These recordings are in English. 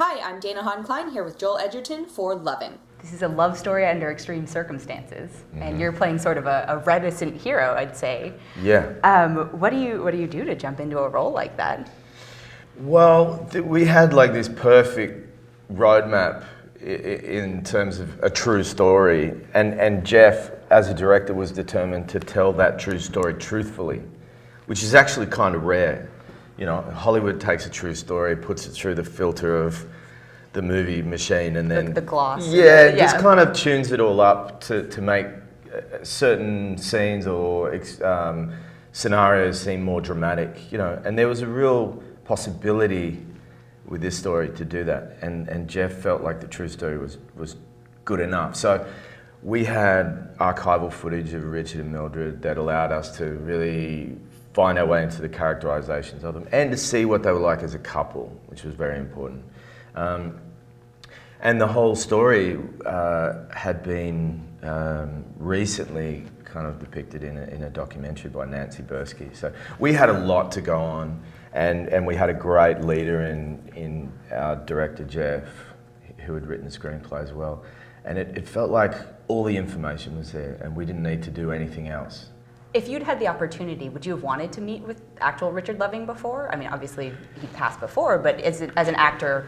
Hi, I'm Dana Hahn-Klein here with Joel Edgerton for Loving. This is a love story under extreme circumstances, and you're playing sort of a reticent hero, I'd say. Yeah. What do you do to jump into a role like that? Well, we had like this perfect roadmap in terms of a true story, and Jeff, as a director, was determined to tell that true story truthfully, which is actually kind of rare. You know, Hollywood takes a true story, puts it through the filter of the movie machine, and then the gloss. Yeah, just kind of tunes it all up to make certain scenes or scenarios seem more dramatic. You know, and there was a real possibility with this story to do that, and Jeff felt like the true story was good enough. So we had archival footage of Richard and Mildred that allowed us to really find our way into the characterizations of them and to see what they were like as a couple, which was very important. And the whole story had been recently kind of depicted in a documentary by Nancy Bursky. So we had a lot to go on, and we had a great leader in our director, Jeff, who had written the screenplay as well. And it felt like all the information was there, and we didn't need to do anything else. If you'd had the opportunity, would you have wanted to meet with actual Richard Loving before? I mean, obviously he passed before, but as an actor,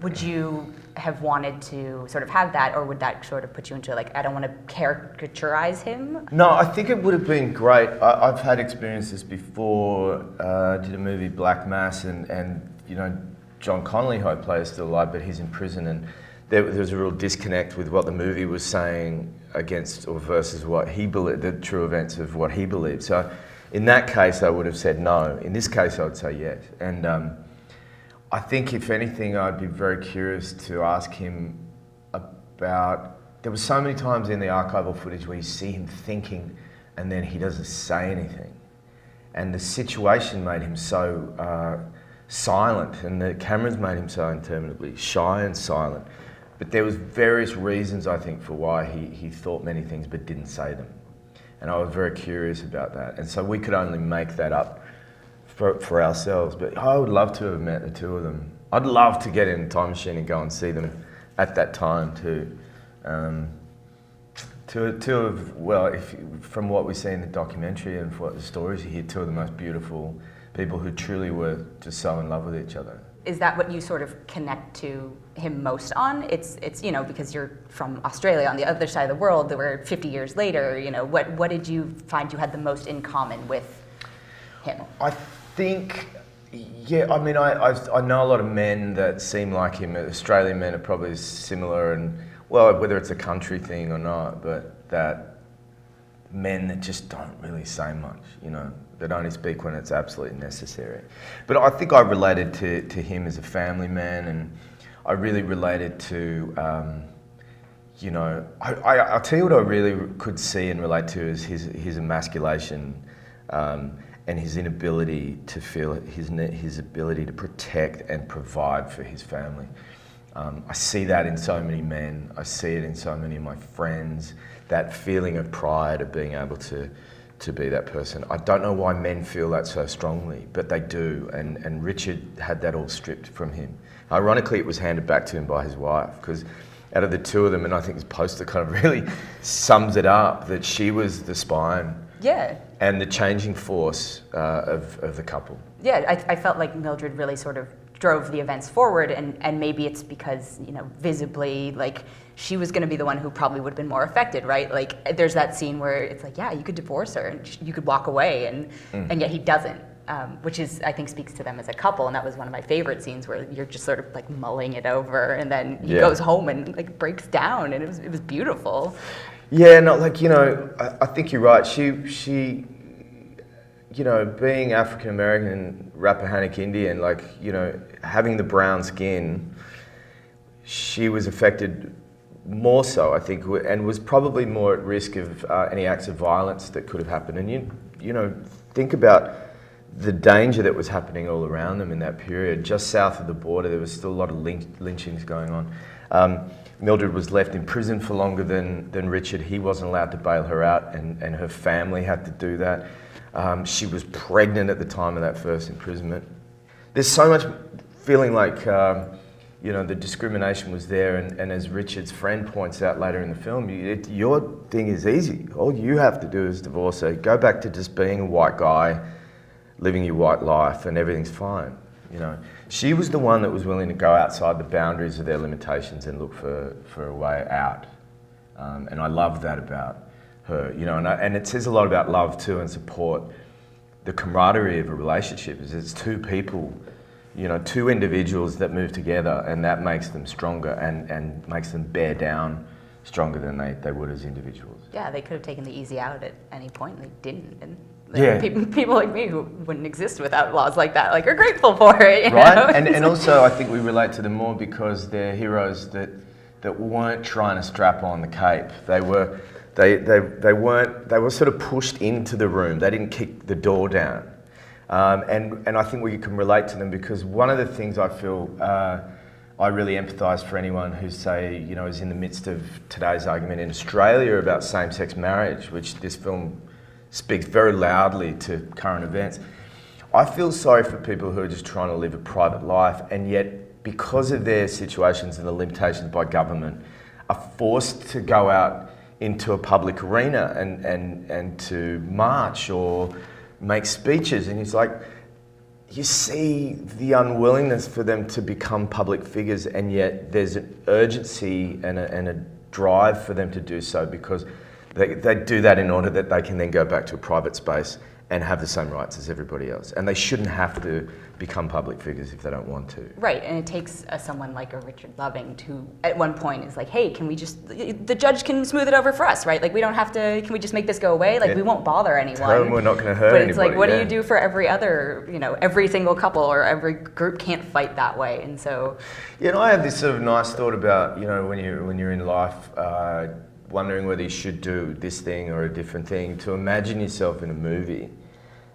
would you have wanted to sort of have that, or would that sort of put you into like, I don't want to caricaturize him? No, I think it would have been great. I've had experiences before. I did a movie, Black Mass, and you know, John Connolly, who I play, is still alive, but he's in prison, and there was a real disconnect with what the movie was saying against or versus what he believed, the true events of what he believed. So in that case, I would have said no. In this case, I would say yes. And I think, if anything, I'd be very curious to ask him about, there were so many times in the archival footage where you see him thinking and then he doesn't say anything. And the situation made him so silent, and the cameras made him so interminably shy and silent. But there was various reasons, I think, for why he thought many things but didn't say them. And I was very curious about that. And so we could only make that up for ourselves. But I would love to have met the two of them. I'd love to get in a time machine and go and see them at that time too. Two of, well, from what we see in the documentary and from what the stories you hear, two of the most beautiful people who truly were just so in love with each other. Is that what you sort of connect to him most on? It's you know, because you're from Australia on the other side of the world, that we're 50 years later, you know, what did you find you had the most in common with him? I think, yeah, I mean, I know a lot of men that seem like him. Australian men are probably similar, and well, whether it's a country thing or not, but that men that just don't really say much, you know, that only speak when it's absolutely necessary. But I think I related to him as a family man, and I really related to, you know, I'll tell you what I really could see and relate to is his emasculation and his inability to feel, his ability to protect and provide for his family. I see that in so many men. I see it in so many of my friends, that feeling of pride of being able to be that person. I don't know why men feel that so strongly, but they do, and Richard had that all stripped from him. Ironically, it was handed back to him by his wife, because out of the two of them, and I think this poster kind of really sums it up, that she was the spine. Yeah. And the changing force of the couple. Yeah, I felt like Mildred really sort of drove the events forward, and maybe it's because, you know, visibly, like, she was going to be the one who probably would have been more affected, right? Like, there's that scene where it's like, yeah, you could divorce her and you could walk away, and yet he doesn't, which is, I think, speaks to them as a couple. And that was one of my favorite scenes, where you're just sort of like mulling it over, and then he goes home and like breaks down, and it was beautiful. Yeah, no, like, you know, I think you're right. She, you know, being African American, Rappahannock Indian, like, you know, having the brown skin, she was affected more so, I think, and was probably more at risk of any acts of violence that could have happened. And you know, think about the danger that was happening all around them in that period. Just south of the border, there was still a lot of lynchings going on. Mildred was left in prison for longer than Richard. He wasn't allowed to bail her out, and her family had to do that. She was pregnant at the time of that first imprisonment. There's so much feeling like you know, the discrimination was there, and as Richard's friend points out later in the film, your thing is easy. All you have to do is divorce her, go back to just being a white guy, living your white life, and everything's fine. You know, she was the one that was willing to go outside the boundaries of their limitations and look for a way out. And I love that about her, you know, and it says a lot about love too, and support. The camaraderie of a relationship is it's two people, you know, two individuals that move together, and that makes them stronger and makes them bear down stronger than they would as individuals. Yeah, they could have taken the easy out at any point, and they didn't. And Yeah. people like me who wouldn't exist without laws like that, like, are grateful for it. You Right? know? And also I think we relate to them more because they're heroes that weren't trying to strap on the cape. They were sort of pushed into the room. They didn't kick the door down. And I think we can relate to them because one of the things I feel I really empathise for anyone who, say, you know, is in the midst of today's argument in Australia about same-sex marriage, which this film speaks very loudly to current events. I feel sorry for people who are just trying to live a private life, and yet because of their situations and the limitations by government, are forced to go out into a public arena and to march or make speeches. And it's like, you see the unwillingness for them to become public figures, and yet there's an urgency and a drive for them to do so because they do that in order that they can then go back to a private space and have the same rights as everybody else. And they shouldn't have to become public figures if they don't want to. Right, and it takes someone like a Richard Loving to, at one point, is like, hey, can we just, the judge can smooth it over for us, right? Like, we don't have to, can we just make this go away? Like, we won't bother anyone. Tell them we're not going to hurt But anybody. it's like, what do you do for every other, you know, every single couple or every group can't fight that way, and so. Yeah, and I have this sort of nice thought about, you know, when you're in life, wondering whether you should do this thing or a different thing, to imagine yourself in a movie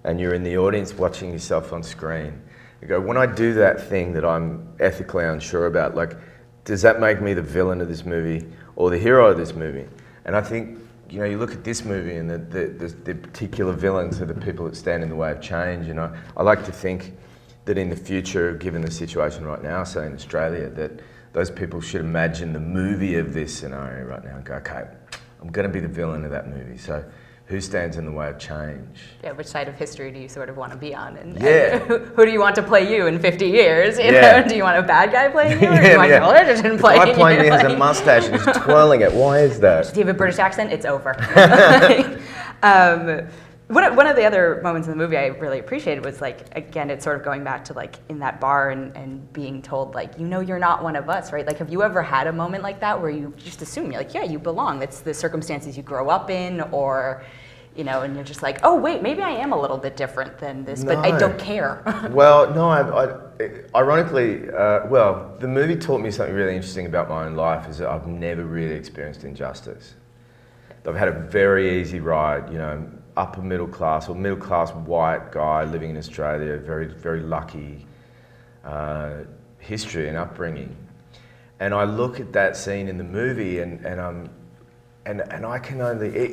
and you're in the audience watching yourself on screen. You go, when I do that thing that I'm ethically unsure about, like, does that make me the villain of this movie or the hero of this movie? And I think, you know, you look at this movie and the particular villains are the people that stand in the way of change. And I like to think that in the future, given the situation right now, say in Australia, that those people should imagine the movie of this scenario right now and go, okay, I'm going to be the villain of that movie. So who stands in the way of change? Yeah, which side of history do you sort of want to be on? And who do you want to play you in 50 years? You know? Do you want a bad guy playing you, or do you want Joel Edgerton playing you? The guy playing me has a mustache and he's twirling it. Why is that? Do you have a British accent? It's over. One of the other moments in the movie I really appreciated was, like, again, it's sort of going back to, like, in that bar and being told, like, you know, you're not one of us, right? Like, have you ever had a moment like that where you just assume, you're like, yeah, you belong. That's the circumstances you grow up in, or, you know, and you're just like, oh, wait, maybe I am a little bit different than this, but I don't care. Well, no, ironically, the movie taught me something really interesting about my own life, is that I've never really experienced injustice. I've had a very easy ride, you know, upper middle class or middle class white guy living in Australia, very, very lucky history and upbringing. And I look at that scene in the movie and I can only,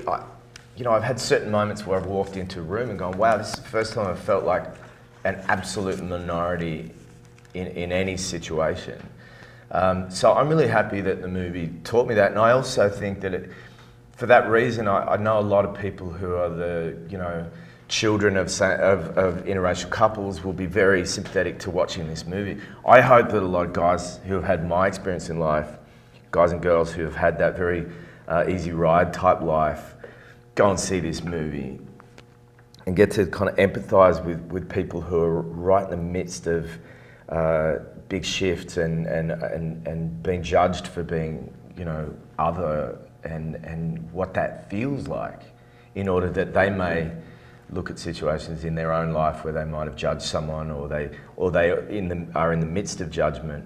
you know, I've had certain moments where I've walked into a room and gone, wow, this is the first time I've felt like an absolute minority in any situation. So I'm really happy that the movie taught me that. And I also think that for that reason, I know a lot of people who are the, you know, children of interracial couples will be very sympathetic to watching this movie. I hope that a lot of guys who have had my experience in life, guys and girls who have had that very easy ride type life, go and see this movie and get to kind of empathise with people who are right in the midst of big shifts and being judged for being, you know, other, and what that feels like, in order that they may look at situations in their own life where they might have judged someone, or they are in the midst of judgment,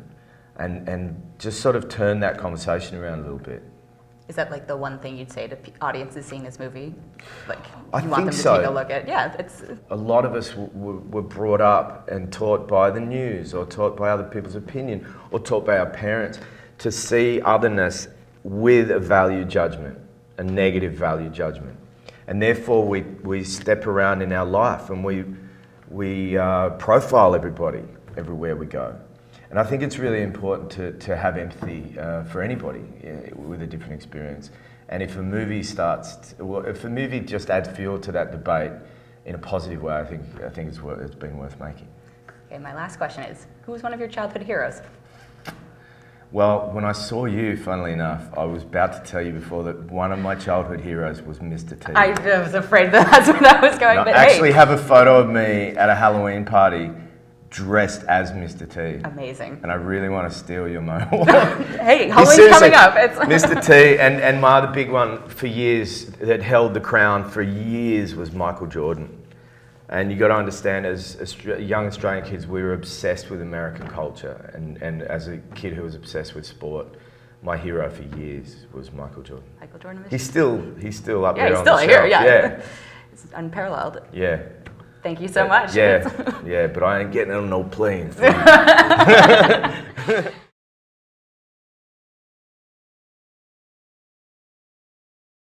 and just sort of turn that conversation around a little bit. Is that, like, the one thing you'd say to audiences seeing this movie? Like, I you want them to take a look at? Yeah, it's. A lot of us were brought up and taught by the news, or taught by other people's opinion, or taught by our parents to see otherness with a value judgment, a negative value judgment. And therefore we step around in our life and we profile everybody everywhere we go. And I think it's really important to have empathy for anybody with a different experience. And if a movie if a movie just adds fuel to that debate in a positive way, I think it's been worth making. Okay, my last question is, who was one of your childhood heroes? Well, when I saw you, funnily enough, I was about to tell you before that one of my childhood heroes was Mr. T. I was afraid that's where that was going, And but I actually hey. have a photo of me at a Halloween party dressed as Mr. T. Amazing. And I really want to steal your moment. Hey, Halloween's Seriously, coming up. It's Mr. T and my other big one for years that held the crown for years was Michael Jordan. And you got to understand, as young Australian kids, we were obsessed with American culture. And as a kid who was obsessed with sport, my hero for years was Michael Jordan. Michael Jordan. He's still up Yeah, there he's on still the here. shelf. Yeah. It's unparalleled. Yeah. Thank you so much. Yeah, yeah, but I ain't getting on no plane.